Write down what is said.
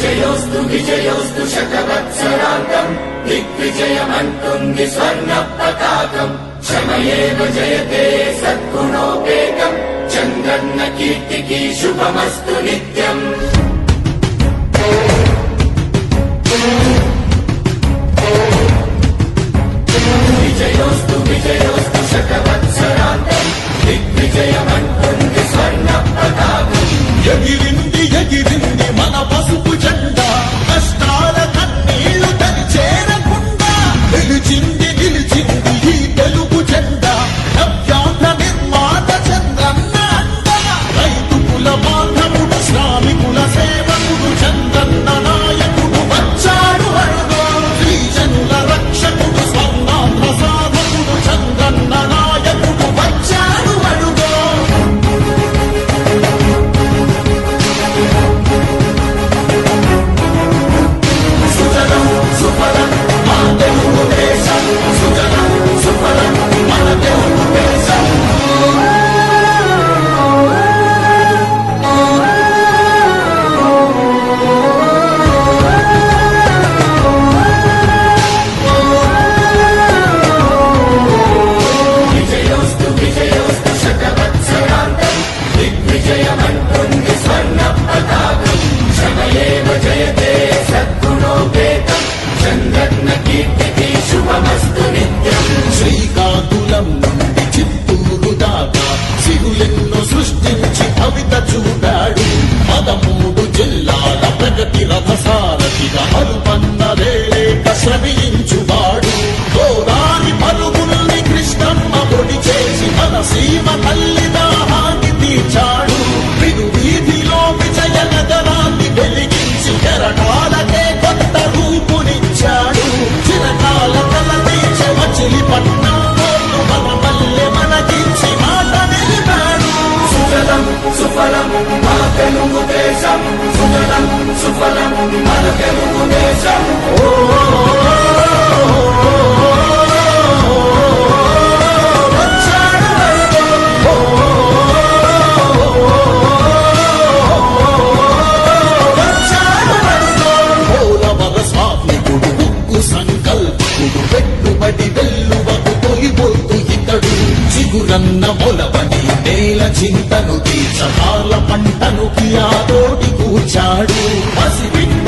విజయోస్తు విజయోస్తు శతవత్సరాంతం దిగ్విజయమంటుంది స్వర్ణ పతాకం క్షమయేవ జయతే సద్గుణోపేతం చంద్రన్న కీర్తికి శుభమస్తు నిత్యం విజయోస్తు విజయోస్తు శతవత్సరాంతం దిగ్విజయమంటుంది స్వర్ణ పతాకం ఎగిరింది ఎగిరింది మన పసుపు జెండా కష్టాల కన్నీళ్లు తని చేరకుండా నిలిచింది నిలిచింది ఈ తెలుగు జెండా నవ్యాంధ్ర నిర్మాత చంద్రన్న అండ రైతు కుల బాంధవుడు శ్రామికుల సేవకుడు చంద్రన్న నాయకుడు వచ్చాడు అడుగో శ్రీజనుల రక్షకుడు స్వర్ణాంధ్ర సాధకుడు చంద్రన్న నాయకుడు వచ్చాడు అడుగో సుజనం సుఫలం మన తెలుగు దేశం సుజనం సుఫలం మన తెలుగు దేశం విజయోస్తు విజయోస్తు శతవత్సరాంతం దిగ్విజయమంటుంది స్వర్ణ పతాకం క్షమయేవ జయతే సద్గుణోపేతం చంద్రన్న కీర్తికి శుభమస్తు నిత్యం శ్రీకాకుళం నుండి చిత్తూరు దాకా సిరులెన్నో సృష్టించి కవిత చూపాడు 13 జిల్లాల ప్రగతి రథసారథిగా అలుపన్నదేలేక శ్రమించువాడు గోదారి పరుగుల్ని కృష్ణమ్మ పొడి చేసి మన సీమ తల్లి దాహాన్ని తీర్చాడు విను వీధిలో విజయ నగరాన్ని వెలిగించి కెరటాలకే కొత్త రూపునిచ్చాడు చిరకాల తల తీర్చే మచిలీపట్నం పోర్టు మన పల్లె మనకించి మాట నిలిపాడు సుజలం సుఫలం మన తెలుగు దేశం సుజలం సుఫలం మన తెలుగు దేశం వచ్చాడు అడుగో వచ్చాడు అడుగో పోలవర స్వామికుడు ఉక్కు సంకల్పకుడు పెట్టుబడి వెల్లువకు తొలిపోతూ ఇతడు చిగురన్న మొలవని నేల చింతను తీర్చకాల పంటను కియాతోటి కూర్చాడు పసిబిడ్డ